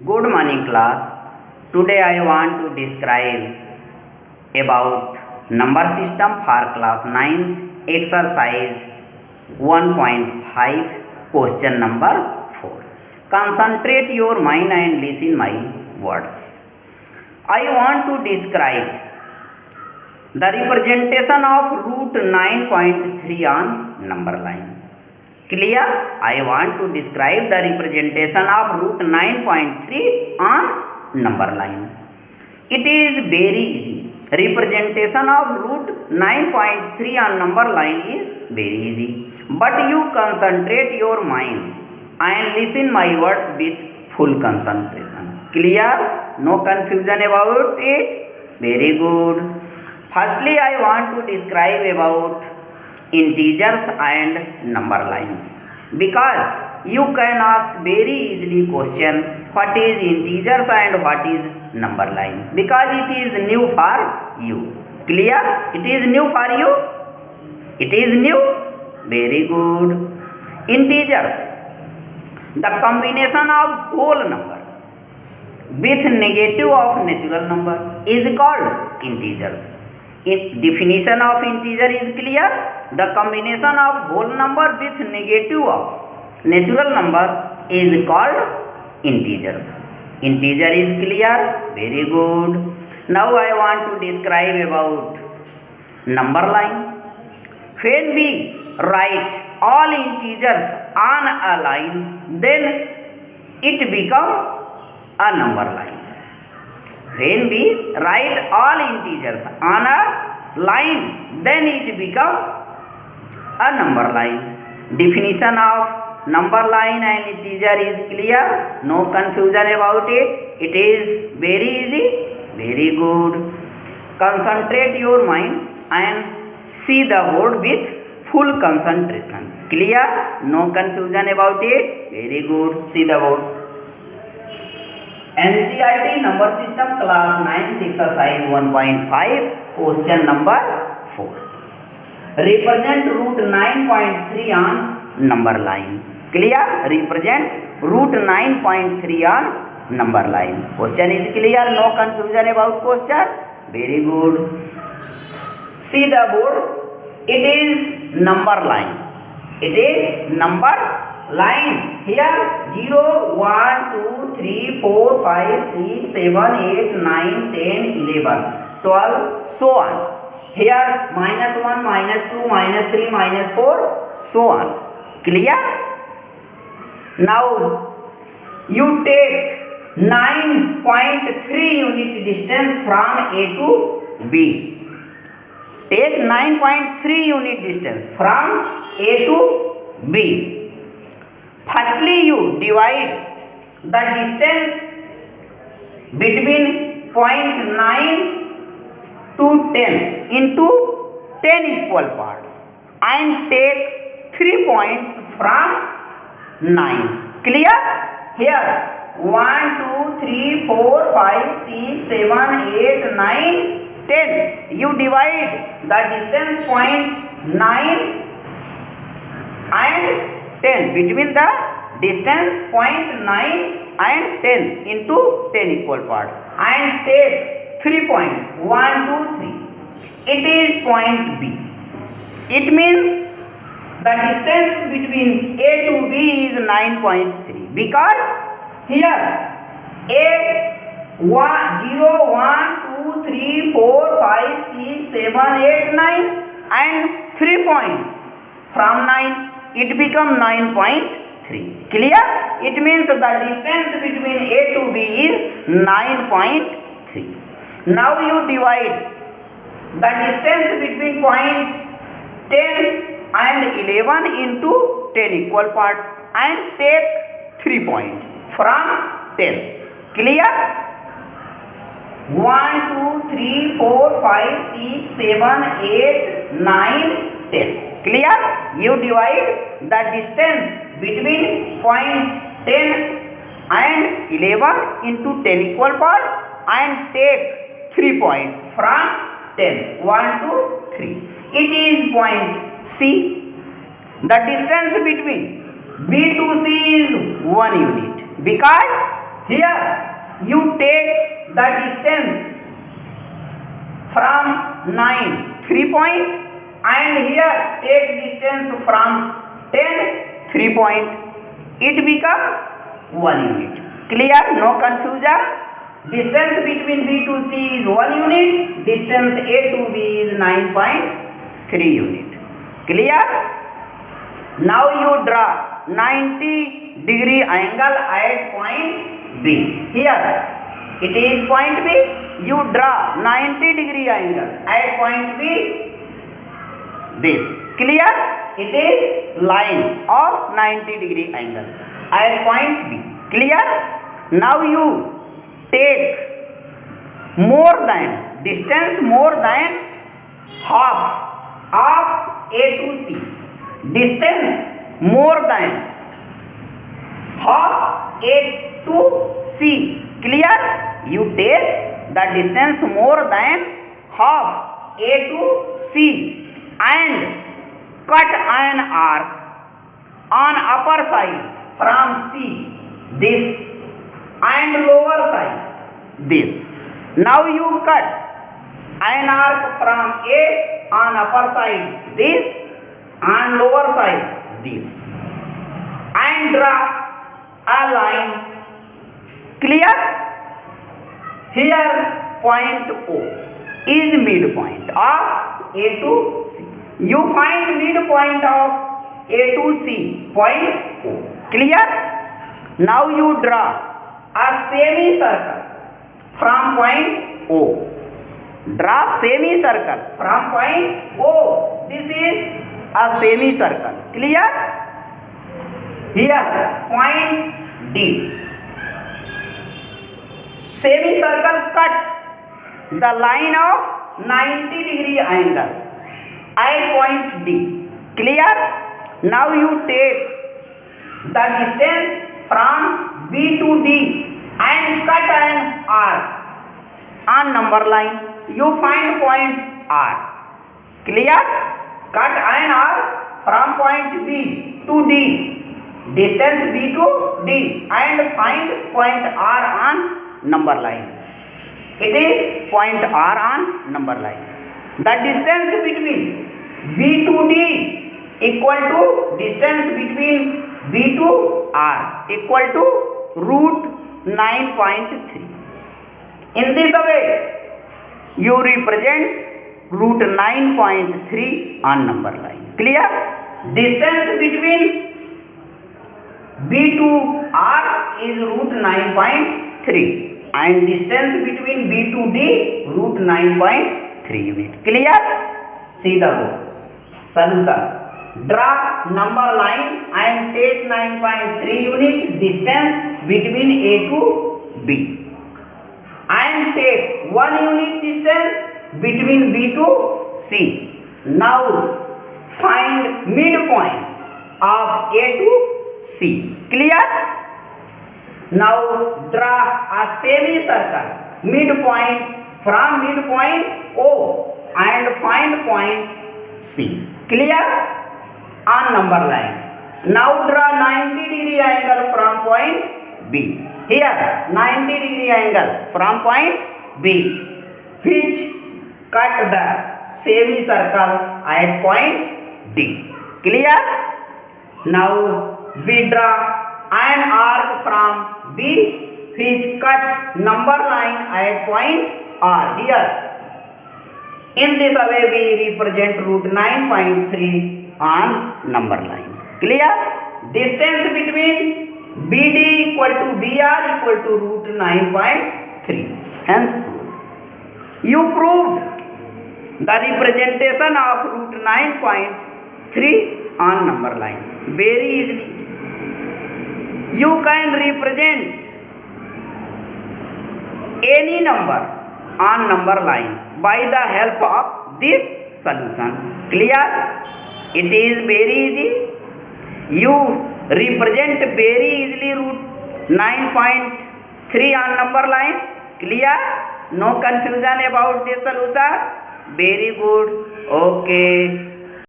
Good morning class. Today I want to describe about number system for class 9th exercise 1.5 question number 4. Concentrate your mind and listen my words. I want to describe the representation of root 9.3 on number line. Clear? I want to describe the representation of root 9.3 on number line. It is very easy. Representation of root 9.3 on number line is very easy. But you concentrate your mind and listen my words with full concentration. Clear? No confusion about it? Very good. Firstly, I want to describe about integers and number lines, because you can ask very easily question what is integers and what is number line, because it is new for you. Clear? It is new for you. It is new. Very good. Integers, the combination of whole number with negative of natural number is called integers. Definition of integer is clear. The combination of whole number with negative of natural number is called integers. Integer is clear. Very good. Now I want to describe about number line. When we write all integers on a line, then it becomes a number line. When we write all integers on a line, then it becomes a number line. Definition of number line and integer is clear. No confusion about it. It is very easy. Very good. Concentrate your mind and see the board with full concentration. Clear? No confusion about it. Very good. See the board. NCERT number system class 9th exercise 1.5 question number 4. Represent root 9.3 on number line. Clear? Represent root 9.3 on number line. Question is clear. No confusion about question. Very good. See the board. It is number line. It is number line. Here 0, 1, 2, 3, 4, 5, 6, 7, 8, 9, 10, 11, 12, so on. Here -1, -2, -3, -4, so on. Clear? Now you take 9.3 unit distance from A to B. Take 9.3 unit distance from A to B. Firstly, you divide the distance between 0.9 to 10 into 10 equal parts and take 3 points from 9. Clear? Here 1, 2, 3, 4, 5, 6, 7, 8, 9, 10. You divide the distance 0.9 and 10, between the distance 0.9 and 10 into 10 equal parts and take 3 points 1, 2, 3. It is point B. It means the distance between A to B is 9.3, because here A 1, 0, 1, 2, 3, 4, 5, 6, 7, 8, 9 and 3 points from 9. It becomes 9.3. Clear? It means the distance between A to B is 9.3. Now you divide the distance between point 10 and 11 into 10 equal parts and take 3 points from 10. Clear? 1, 2, 3, 4, 5, 6, 7, 8, 9, 10. Clear? You divide the distance between point 10 and 11 into 10 equal parts and take 3 points from 10. 1, 2, 3. It is point C. The distance between B to C is 1 unit, because here you take the distance from 9 3 point, and here take distance from 10 3 point, it become 1 unit. Clear? No confusion. Distance between B to C is 1 unit, distance A to B is 9.3 unit. Clear? Now you draw 90-degree angle at point B. Here it is point B. You draw 90-degree angle at point B. This. Clear? It is line of 90-degree angle at point B. Clear? Now you take more than distance more than half of A to C. Distance more than half A to C. Clear? You take the distance more than half A to C and cut an arc on upper side from C, this, and lower side, this. Now you cut an arc from A on upper side, this, and lower side, this, and draw a line. Clear? Here point O is midpoint of A to C. You find midpoint of A to C, point O. Clear? Now you draw a semicircle from point O. Draw semicircle from point O. This is a semicircle. Clear? Here point D. Semicircle cut the line of 90-degree angle at point D. Clear? Now you take the distance from B to D and cut an arc on number line. You find point R. Clear? Cut an arc from point B to D, distance B to D, and find point R on number line. It is point R on number line. The distance between B to D equal to distance between B to R equal to root 9.3. In this way, you represent root 9.3 on number line. Clear? Distance between B to R is root 9.3 and distance between B to D root 9.3 unit. Clear? See the book. Solution. Draw number line and take 9.3 unit distance between A to B, and take 1 unit distance between B to C. Now find midpoint of A to C. Clear? Now draw a semicircle midpoint from midpoint O and find point C. Clear? On number line. Now draw 90-degree angle from point B. Here 90-degree angle from point B, which cut the semicircle at point D. Clear? Now we draw an arc from B which cut number line at point R. Here in this way we represent root 9.3 on number line. Clear? Distance between BD equal to BR equal to root 9.3. Hence proved. You proved the representation of root 9.3 on number line very easily. You can represent any number on number line by the help of this solution. Clear? It is very easy. You represent very easily root 9.3 on number line. Clear? No confusion about this solution. Very good. Okay.